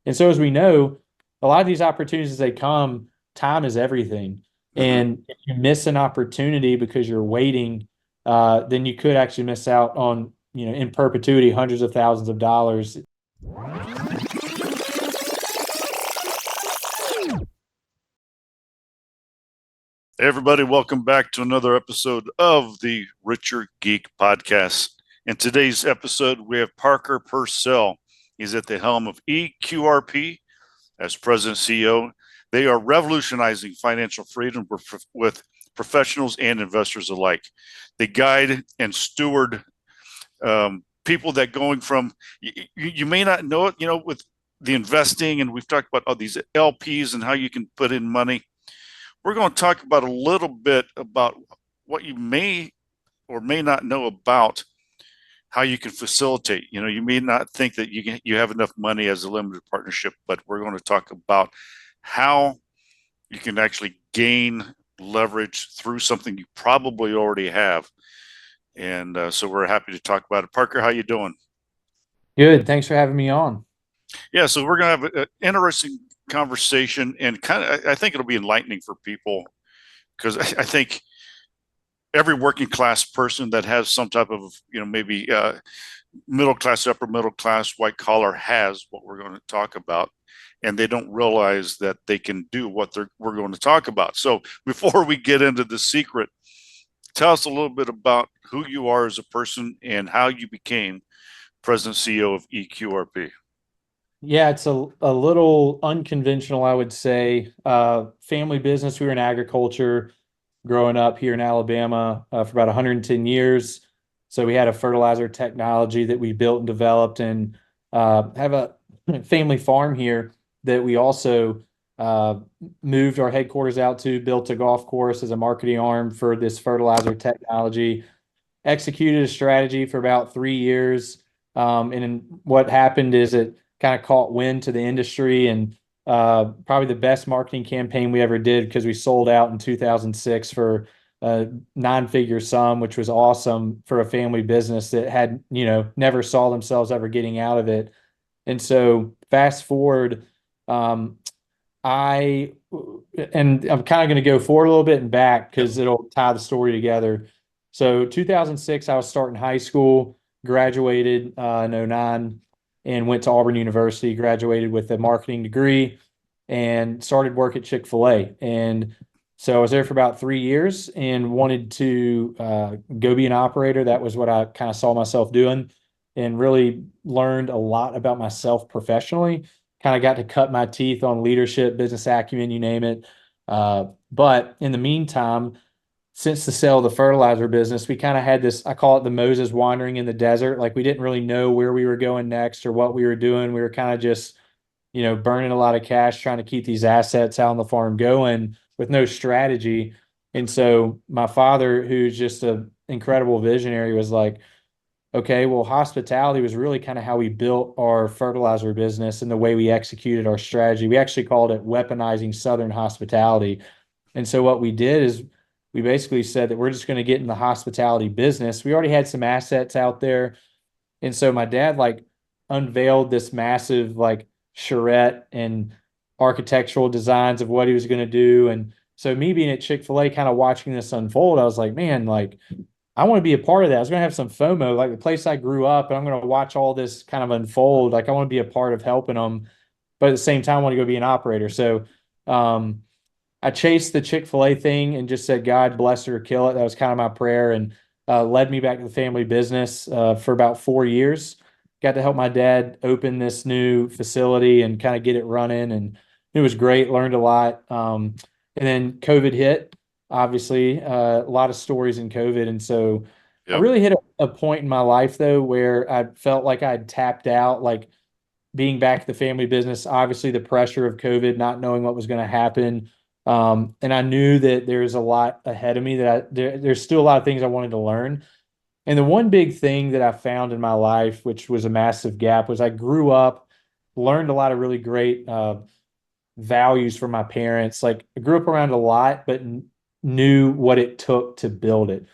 And so, as we know, a lot of these opportunities as they come, time is everything. Hmm. And if you miss an opportunity because you're waiting, then you could actually miss out on, in perpetuity, hundreds of thousands of dollars. Hey everybody, welcome back to another episode of the Richard Geek Podcast. In today's episode, we have Parker Pursell. He's at the helm of eQRP as president and CEO. They are revolutionizing financial freedom with professionals and investors alike. They guide and steward people that going from, you may not know it, with the investing, and we've talked about all these LPs and how you can put in money. We're going to talk about a little bit about what you may or may not know about how you can facilitate. You may not think that you have enough money as a limited partnership, but we're going to talk about how you can actually gain leverage through something you probably already have. And so we're happy to talk about it. Parker, how you doing? Good. Thanks for having me on. Yeah, so we're going to have an interesting conversation, and I think it'll be enlightening for people because I think every working class person that has some type of, maybe middle class, upper middle class, white collar has what we're going to talk about, and they don't realize that they can do what we're going to talk about. So before we get into the secret, tell us a little bit about who you are as a person and how you became president CEO of eQRP. Yeah, it's a little unconventional, I would say. Family business. We were in agriculture growing up here in Alabama for about 110 years. So we had a fertilizer technology that we built and developed, and have a family farm here that we also uh, moved our headquarters out to, built a golf course as a marketing arm for this fertilizer technology, executed a strategy for about 3 years. And then what happened is it kind of caught wind to the industry, and probably the best marketing campaign we ever did because we sold out in 2006 for a nine-figure sum, which was awesome for a family business that had, never saw themselves ever getting out of it. And so fast forward, um, I and I'm kind of going to go forward a little bit and back Yep. because it'll tie the story together. So 2006, I was starting high school, graduated in '09, and went to Auburn University, graduated with a marketing degree, and started work at Chick-fil-A. And so I was there for about 3 years and wanted to go be an operator. That was what I kind of saw myself doing, and really learned a lot about myself professionally. Kind of got to cut my teeth on leadership, business acumen, you name it. But in the meantime, since the sale of the fertilizer business, we kind of had this, I call it the Moses wandering in the desert. Like we didn't really know where we were going next or what we were doing. We were kind of just, burning a lot of cash trying to keep these assets out on the farm going with no strategy. And so my father, who's just an incredible visionary, was like, okay, well, hospitality was really kind of how we built our fertilizer business and the way we executed our strategy. We actually called it weaponizing Southern hospitality. And so what we did is we basically said that we're just going to get in the hospitality business. We already had some assets out there. And so my dad like unveiled this massive like charrette and architectural designs of what he was going to do. And so me being at Chick-fil-A kind of watching this unfold, I was like, man, like I want to be a part of that. I was going to have some FOMO, like the place I grew up, and I'm going to watch all this kind of unfold. Like I want to be a part of helping them, but at the same time, I want to go be an operator. So um, I chased the Chick-fil-A thing and just said, God bless her or kill it. That was kind of my prayer, and led me back to the family business for about 4 years. Got to help my dad open this new facility and kind of get it running. And it was great, learned a lot. And then COVID hit, obviously, a lot of stories in COVID. And so I Yep. really hit a point in my life, though, where I felt like I'd tapped out, like being back to the family business, obviously the pressure of COVID, not knowing what was going to happen. And I knew that there's a lot ahead of me there's still a lot of things I wanted to learn. And the one big thing that I found in my life, which was a massive gap, was I grew up, learned a lot of really great values from my parents. Like I grew up around a lot, but knew what it took to build it.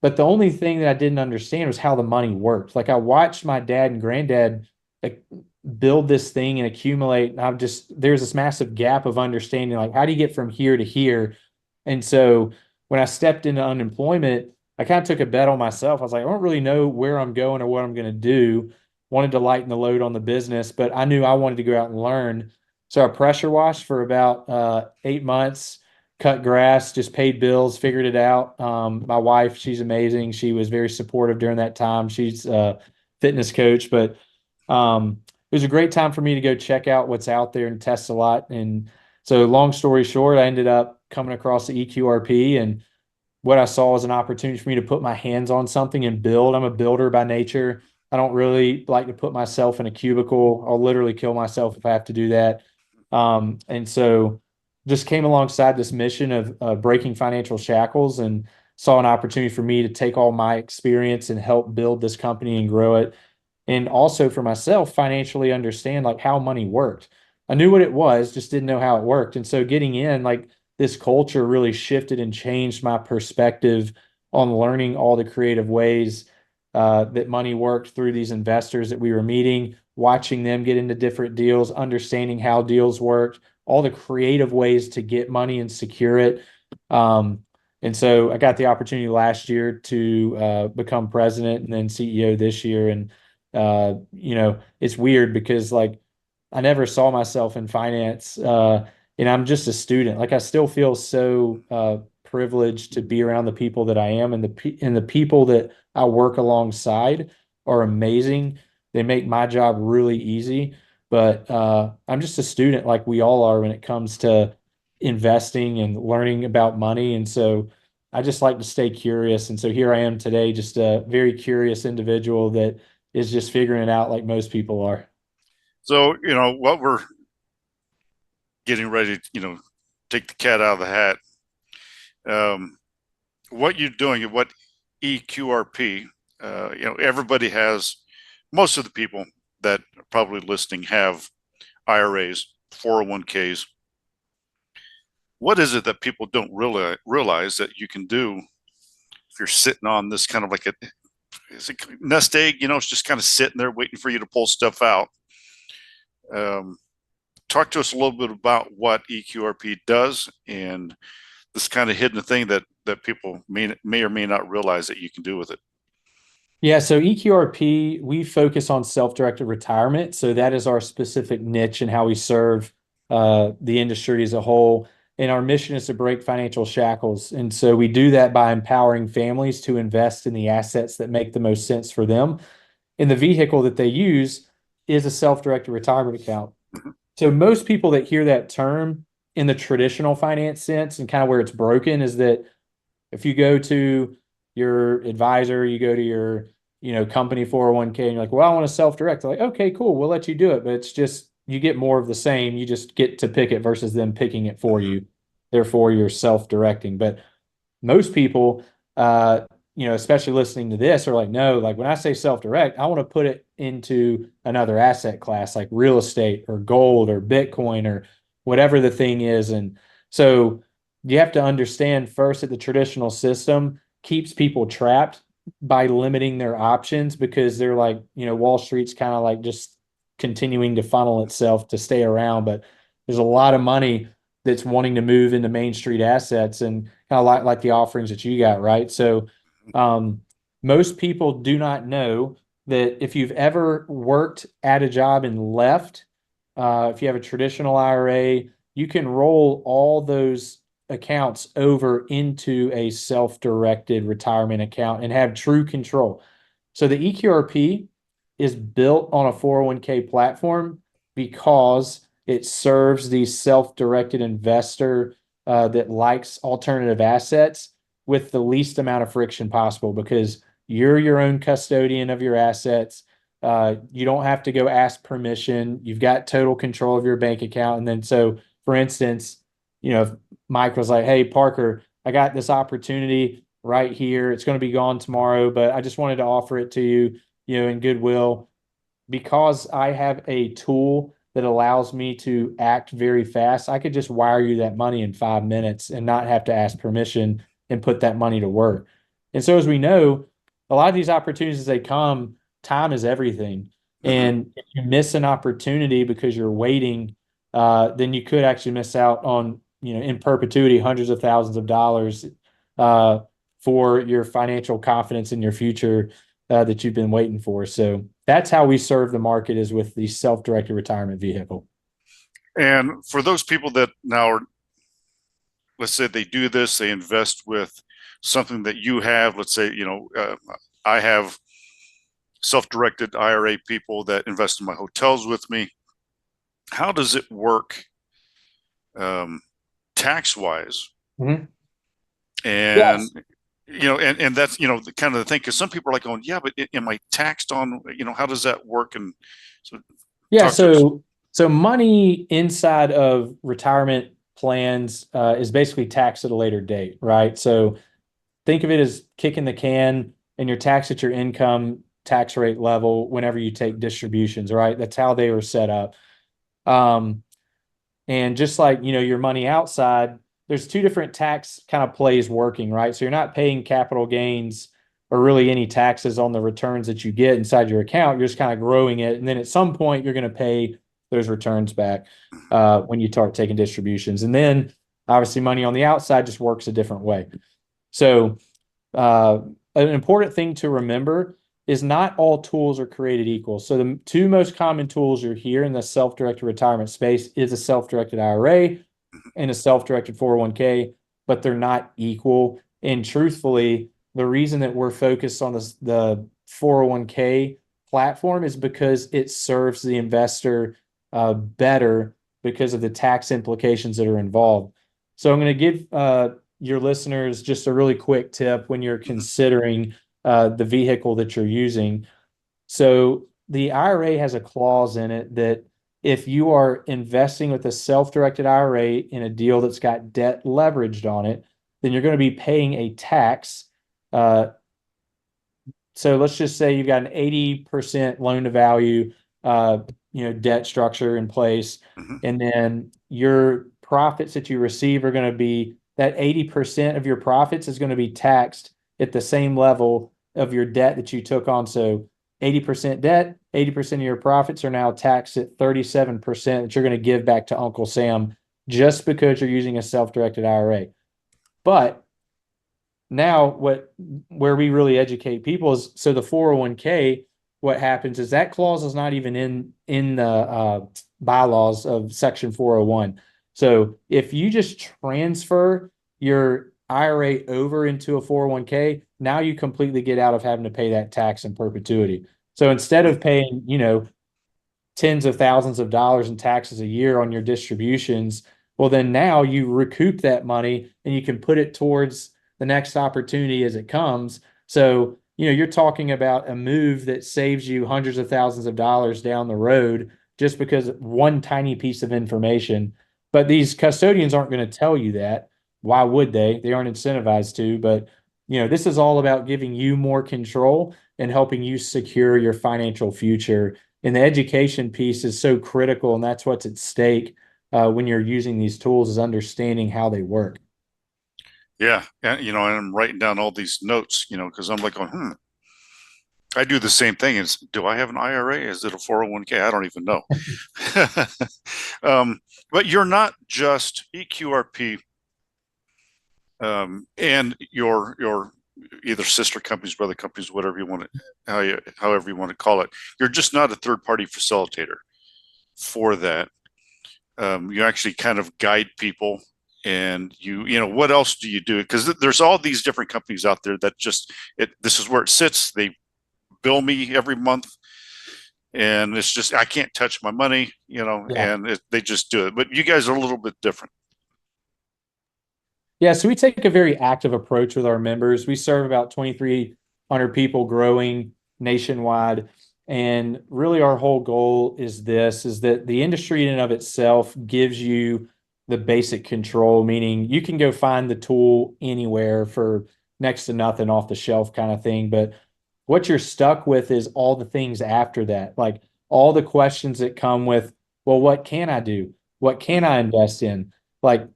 But the only thing that I didn't understand was how the money worked. Like I watched my dad and granddad like build this thing and accumulate. And there's this massive gap of understanding, like, how do you get from here to here? And so when I stepped into unemployment, I kind of took a bet on myself. I was like, I don't really know where I'm going or what I'm going to do. Wanted to lighten the load on the business, but I knew I wanted to go out and learn. So I pressure washed for about 8 months, cut grass, just paid bills, figured it out. My wife, she's amazing. She was very supportive during that time. She's a fitness coach, but it was a great time for me to go check out what's out there and test a lot. And so, long story short, I ended up coming across the eQRP, and what I saw was an opportunity for me to put my hands on something and build. I'm a builder by nature. I don't really like to put myself in a cubicle. I'll literally kill myself if I have to do that. And so just came alongside this mission of breaking financial shackles, and saw an opportunity for me to take all my experience and help build this company and grow it. And also for myself, financially understand like how money worked. I knew what it was, just didn't know how it worked. And so getting in, like, this culture really shifted and changed my perspective on learning all the creative ways that money worked through these investors that we were meeting, watching them get into different deals, understanding how deals worked, all the creative ways to get money and secure it. And so I got the opportunity last year to become president and then CEO this year. And it's weird because, like, I never saw myself in finance, and I'm just a student. Like, I still feel so privileged to be around the people that I am, and the people that I work alongside are amazing. They make my job really easy, but I'm just a student, like we all are, when it comes to investing and learning about money. And so I just like to stay curious. And so here I am today, just a very curious individual that is just figuring it out like most people are. So, what we're getting ready to, take the cat out of the hat. Um, what you're doing and what eQRP, everybody has, most of the people that are probably listening have IRAs, 401ks. What is it that people don't realize that you can do if you're sitting on this kind of like it's a nest egg, it's just kind of sitting there waiting for you to pull stuff out. Talk to us a little bit about what eQRP does and this kind of hidden thing that people may or may not realize that you can do with it. Yeah, so eQRP, we focus on self-directed retirement. So that is our specific niche and how we serve the industry as a whole. And our mission is to break financial shackles. And so we do that by empowering families to invest in the assets that make the most sense for them. And the vehicle that they use is a self-directed retirement account. Mhm. So most people that hear that term in the traditional finance sense, and kind of where it's broken, is that if you go to your advisor, you go to your, company 401k, and you're like, well, I want to self-direct. They're like, okay, cool, we'll let you do it. But it's just, you get more of the same. You just get to pick it versus them picking it for Mhm. you. Therefore, you're self-directing. But most people, uh, especially listening to this, are like, no, like, when I say self-direct, I want to put it into another asset class like real estate or gold or Bitcoin or whatever the thing is. And so you have to understand first that the traditional system keeps people trapped by limiting their options, because they're like, Wall Street's kind of like just continuing to funnel itself to stay around. But there's a lot of money that's wanting to move into Main Street assets, and kind of like the offerings that you got, right? So um, most people do not know that if you've ever worked at a job and left, if you have a traditional IRA, you can roll all those accounts over into a self-directed retirement account and have true control. So the eQRP is built on a 401k platform because it serves the self-directed investor that likes alternative assets with the least amount of friction possible, because you're your own custodian of your assets. You don't have to go ask permission. You've got total control of your bank account. And then, so for instance, if Mike was like, hey, Parker, I got this opportunity right here. It's going to be gone tomorrow, but I just wanted to offer it to you, in goodwill, because I have a tool that allows me to act very fast. I could just wire you that money in 5 minutes and not have to ask permission and put that money to work. And so, as we know, a lot of these opportunities, as they come, time is everything. Mm-hmm. And if you miss an opportunity because you're waiting, then you could actually miss out on, in perpetuity, hundreds of thousands of dollars uh, for your financial confidence in your future that you've been waiting for. So that's how we serve the market, is with the self-directed retirement vehicle. And for those people that now are, let's say they do this, they invest with something that you have. Let's say, I have self-directed IRA people that invest in my hotels with me. How does it work tax-wise? Mm-hmm. And Yes. and that's the kind of the thing, because some people are like going, yeah, but am I taxed on, how does that work? And so Yeah, talk to us. so money inside of retirement plans is basically taxed at a later date, right? So think of it as kicking the can, and you're taxed at your income tax rate level whenever you take distributions, right? That's how they were set up. Um, and just like, your money outside, there's two different tax kind of plays working, right? So you're not paying capital gains or really any taxes on the returns that you get inside your account. You're just kind of growing it. And then at some point, you're going to pay those returns back when you start taking distributions. And then obviously money on the outside just works a different way. So uh, an important thing to remember is not all tools are created equal. So the two most common tools you're here in the self-directed retirement space is a self-directed IRA and a self-directed 401k, but they're not equal. And truthfully, the reason that we're focused on the 401k platform is because it serves the investor better because of the tax implications that are involved. So I'm going to give your listeners just a really quick tip when you're Mm-hmm. considering the vehicle that you're using. So the IRA has a clause in it that if you are investing with a self-directed IRA in a deal that's got debt leveraged on it, then you're going to be paying a tax. Uh, so let's just say you've got an 80% loan to value, debt structure in place, Mm-hmm. and then your profits that you receive are going to be that 80% of your profits is going to be taxed at the same level of your debt that you took on. So 80% debt, 80% of your profits are now taxed at 37% that you're going to give back to Uncle Sam just because you're using a self-directed IRA. But now where we really educate people is, so the 401k, what happens is that clause is not even in the bylaws of section 401. So if you just transfer your IRA over into a 401k, now you completely get out of having to pay that tax in perpetuity. So instead of paying, tens of thousands of dollars in taxes a year on your distributions, well, then now you recoup that money and you can put it towards the next opportunity as it comes. So, you're talking about a move that saves you hundreds of thousands of dollars down the road just because of one tiny piece of information. But these custodians aren't going to tell you that. Why would they? They aren't incentivized to. But, this is all about giving you more control and helping you secure your financial future. And the education piece is so critical, and that's what's at stake when you're using these tools, is understanding how they work. Yeah, and and I'm writing down all these notes, because I'm like going, I do the same thing. Is, do I have an IRA? Is it a 401k? I don't even know. But you're not just eQRP and your either sister companies, brother companies, whatever you want to, however you want to call it. You're just not a third party facilitator for that. You actually kind of guide people, and what else do you do? Because there's all these different companies out there that just this is where it sits. They bill me every month, and it's just I can't touch my money, Yeah. and they just do it. But you guys are a little bit different. Yeah, so we take a very active approach with our members. We serve about 2,300 people growing nationwide. And really our whole goal is this, is that the industry in and of itself gives you the basic control, meaning you can go find the tool anywhere for next to nothing off the shelf kind of thing. But what you're stuck with is all the things after that, like all the questions that come with, well, what can I do? What can I invest in? Like,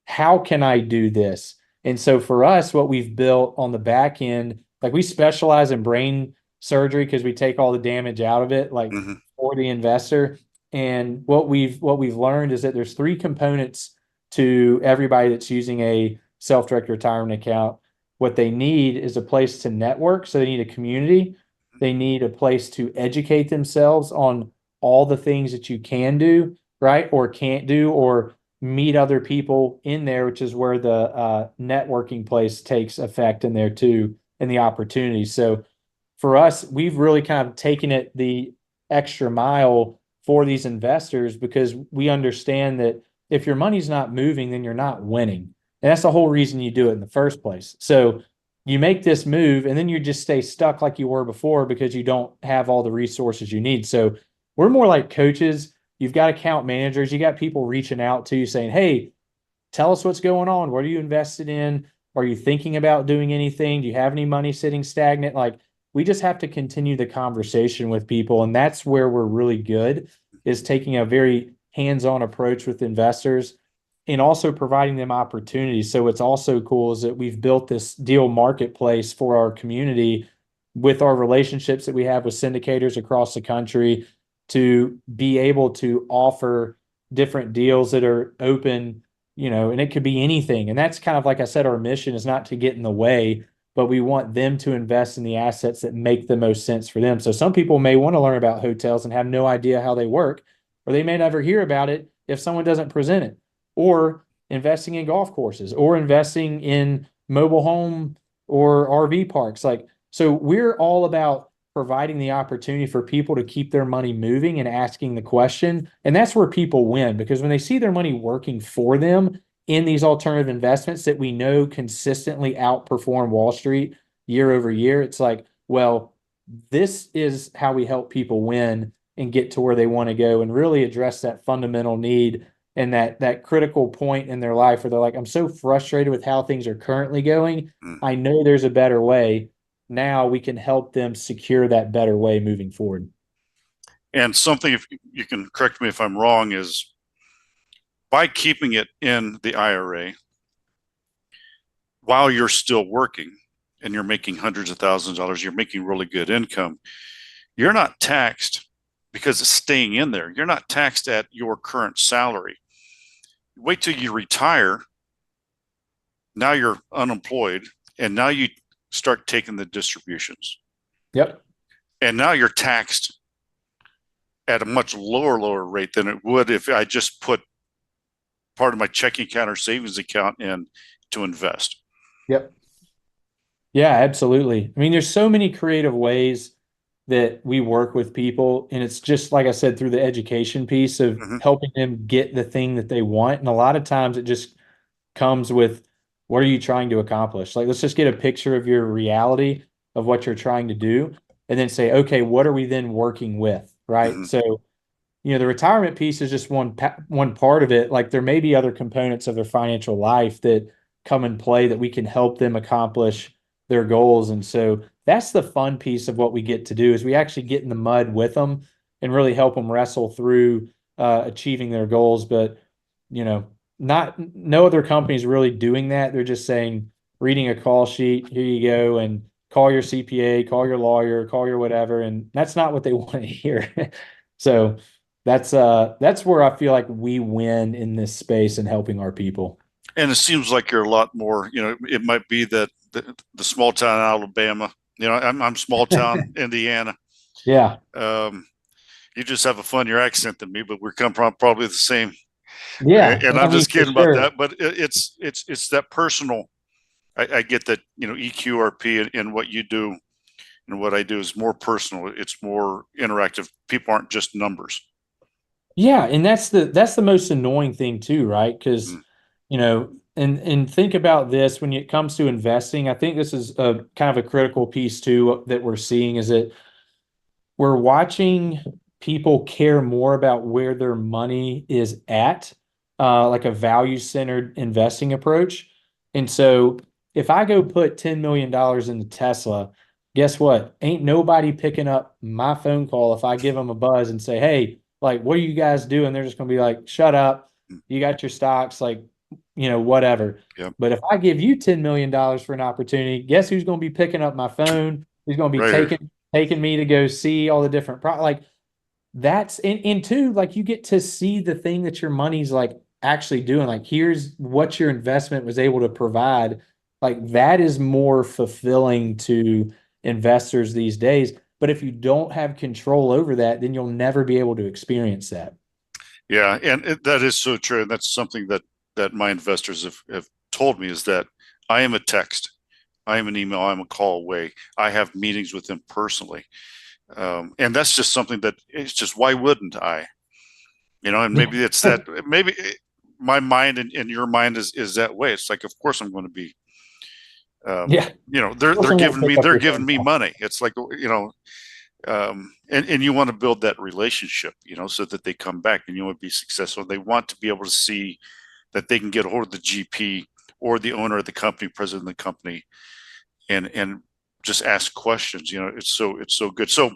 how can I do this? And so for us, what we've built on the back end, like we specialize in brain surgery because we take all the damage out of it, like Hmm. for the investor. And what we've learned is that there's three components to everybody that's using a self-directed retirement account. What they need is a place to network. So they need a community. They need a place to educate themselves on all the things that you can do, right? Or can't do, or meet other people in there, which is where the networking place takes effect in there too, and the opportunities. So for us, we've really kind of taken it the extra mile for these investors because we understand that if your money's not moving, then you're not winning. And that's the whole reason you do it in the first place. So you make this move and then you just stay stuck like you were before because you don't have all the resources you need. So we're more like coaches. You've got account managers, you got people reaching out to you saying, hey, tell us what's going on. What are you invested in? Are you thinking about doing anything? Do you have any money sitting stagnant? Like, we just have to continue the conversation with people. And that's where we're really good, is taking a very hands-on approach with investors and also providing them opportunities. So what's also cool is that we've built this deal marketplace for our community with our relationships that we have with syndicators across the country to be able to offer different deals that are open, and it could be anything. And that's kind of, like I said, our mission is not to get in the way, but we want them to invest in the assets that make the most sense for them. So some people may want to learn about hotels and have no idea how they work, or they may never hear about it if someone doesn't present it, or investing in golf courses, or investing in mobile home or RV parks. Like, so we're all about providing the opportunity for people to keep their money moving and asking the question. And that's where people win, because when they see their money working for them in these alternative investments that we know consistently outperform Wall Street year over year, it's like, well, this is how we help people win and get to where they want to go and really address that fundamental need and that critical point in their life where they're like, I'm so frustrated with how things are currently going. I know there's a better way. Now we can help them secure that better way moving forward. And something, if you can correct me if I'm wrong, is by keeping it in the IRA while you're still working and you're making hundreds of thousands of dollars, you're making really good income, you're not taxed because it's staying in there. You're not taxed at your current salary. Wait till you retire. Now you're unemployed, and now you start taking the distributions. Yep. And now you're taxed at a much lower rate than it would if I just put part of my checking account or savings account in to invest. Yep. Yeah, absolutely. I mean, there's so many creative ways that we work with people, and it's just like I said, through the education piece of Mm-hmm. helping them get the thing that they want. And a lot of times it just comes with, what are you trying to accomplish? Like, let's just get a picture of your reality of what you're trying to do, and then say, okay, what are we then working with? Right. Mm-hmm. So, the retirement piece is just one part of it. Like, there may be other components of their financial life that come in play that we can help them accomplish their goals. And so that's the fun piece of what we get to do, is we actually get in the mud with them and really help them wrestle through achieving their goals. But not no other company is really doing that. They're just saying, reading a call sheet, here you go, and call your CPA, call your lawyer, call your whatever, and that's not what they want to hear. So that's where I feel like we win in this space and helping our people. And it seems like you're a lot more, it might be that the small town Alabama, I'm small town Indiana. Yeah. You just have a funnier accent than me, but we're come from probably the same. Yeah. And I I'm mean, just for kidding about sure. that. But it's that personal. I get that, eQRP and what you do and what I do is more personal. It's more interactive. People aren't just numbers. Yeah, and that's the most annoying thing too, right? Because Mm, and think about this when it comes to investing. I think this is a kind of a critical piece too that we're seeing, is that we're watching people care more about where their money is at, like a value-centered investing approach. And so if I go put $10 million into Tesla, guess what? Ain't nobody picking up my phone call if I give them a buzz and say, hey, like, what are you guys doing? They're just going to be like, shut up. mm, You got your stocks, like, whatever. yep. But if I give you $10 million for an opportunity, guess who's going to be picking up my phone? Who's going to be Right here. taking taking me to go see all the different like that's and two, like you get to see the thing that your money's like actually doing. Like here's what your investment was able to provide. Like that is more fulfilling to investors these days. But if you don't have control over that, then you'll never be able to experience that. Yeah, and that is so true. And that's something that my investors have told me is that I am a text, I am an email, I'm a call away. I have meetings with them personally. And that's just something that it's just, why wouldn't I? And Yeah. maybe it's that, maybe my mind and your mind is that way. It's like, of course I'm going to be, Yeah. Of they're course they're I'm gonna giving pick me up they're your giving phone me call. money. It's like, and you want to build that relationship, so that they come back and you want to be successful. They want to be able to see that they can get a hold of the GP or the owner of the company, president of the company, and just ask questions. It's so good. So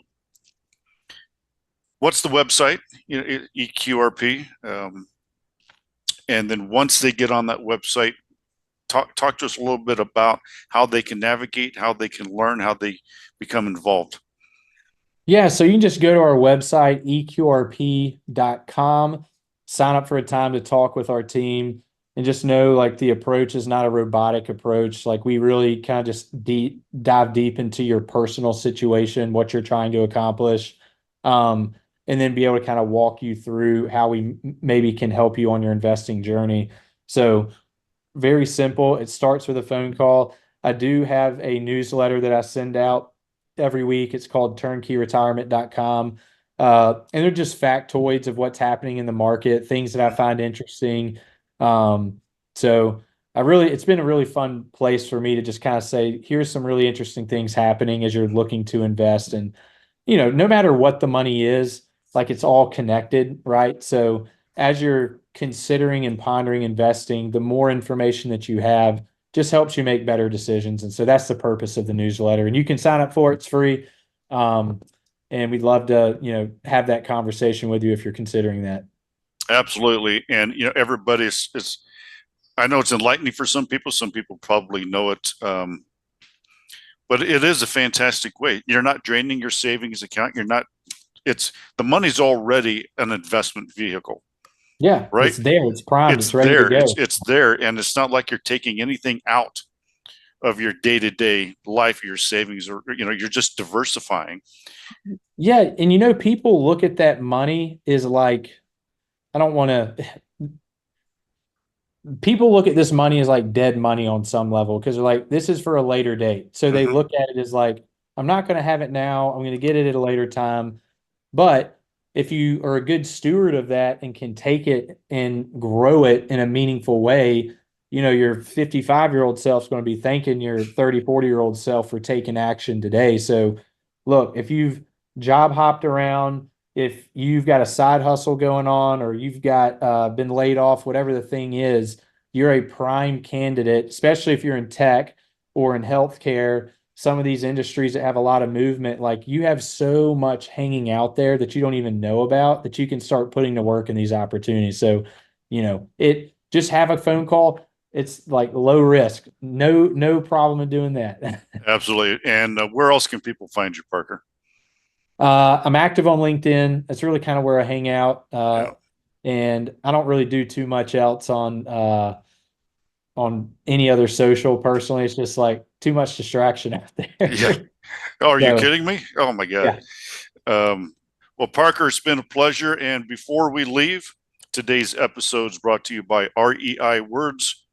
what's the website? eQRP. And then once they get on that website, talk to us a little bit about how they can navigate, how they can learn, how they become involved. Yeah, so you can just go to our website, eqrp.com, sign up for a time to talk with our team, and just know like the approach is not a robotic approach. Like we really kind of just dive deep into your personal situation, what you're trying to accomplish, and then be able to kind of walk you through how we maybe can help you on your investing journey. So very simple. It starts with a phone call. I do have a newsletter that I send out every week. It's called turnkeyretirement.com. And they're just factoids of what's happening in the market, things that I find interesting. So it's been a really fun place for me to just kind of say, here's some really interesting things happening as you're looking to invest. And, no matter what the money is, like it's all connected, right? So as you're considering and pondering investing, the more information that you have just helps you make better decisions. And so that's the purpose of the newsletter. And you can sign up for it. It's free. And we'd love to, have that conversation with you if you're considering that. Absolutely. And everybody's is I know it's enlightening for some people. Some people probably know it. But it is a fantastic way. You're not draining your savings account. You're not, it's the money's already an investment vehicle, Yeah, right? it's there. It's primed. It's It's ready to there. It's go. it's there. And it's not like you're taking anything out of your day-to-day life, your savings, or you're just diversifying. Yeah. And people look at that money is like, I don't want to, people look at this money as like dead money on some level because they're like, this is for a later date. So they Mm-hmm. look at it as like, I'm not going to have it now. I'm going to get it at a later time. But if you are a good steward of that and can take it and grow it in a meaningful way, your 55-year-old self's going to be thanking your 30, 40-year-old self for taking action today. So look, if you've job hopped around, if you've got a side hustle going on, or you've got been laid off, whatever the thing is, you're a prime candidate, especially if you're in tech or in healthcare, some of these industries that have a lot of movement. Like you have so much hanging out there that you don't even know about that you can start putting to work in these opportunities. So, it just have a phone call. It's like low risk, no problem in doing that. Absolutely. And where else can people find you, Parker? I'm active on LinkedIn. That's really kind of where I hang out. Yeah. And I don't really do too much else on any other social personally. It's just like too much distraction out Yeah. there. Oh, are you So kidding me? Oh my God. yeah, Well, Parker, it's been a pleasure. And before we leave, today's episode is brought to you by REI Words,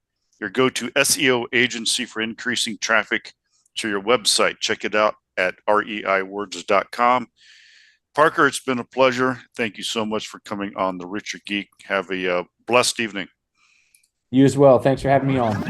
your go-to SEO agency for increasing traffic to your website. Check it out at reiwords.com. Parker, it's been a pleasure. Thank you so much for coming on the Richard Geek. Have a blessed evening. you as well. Thanks for having me on.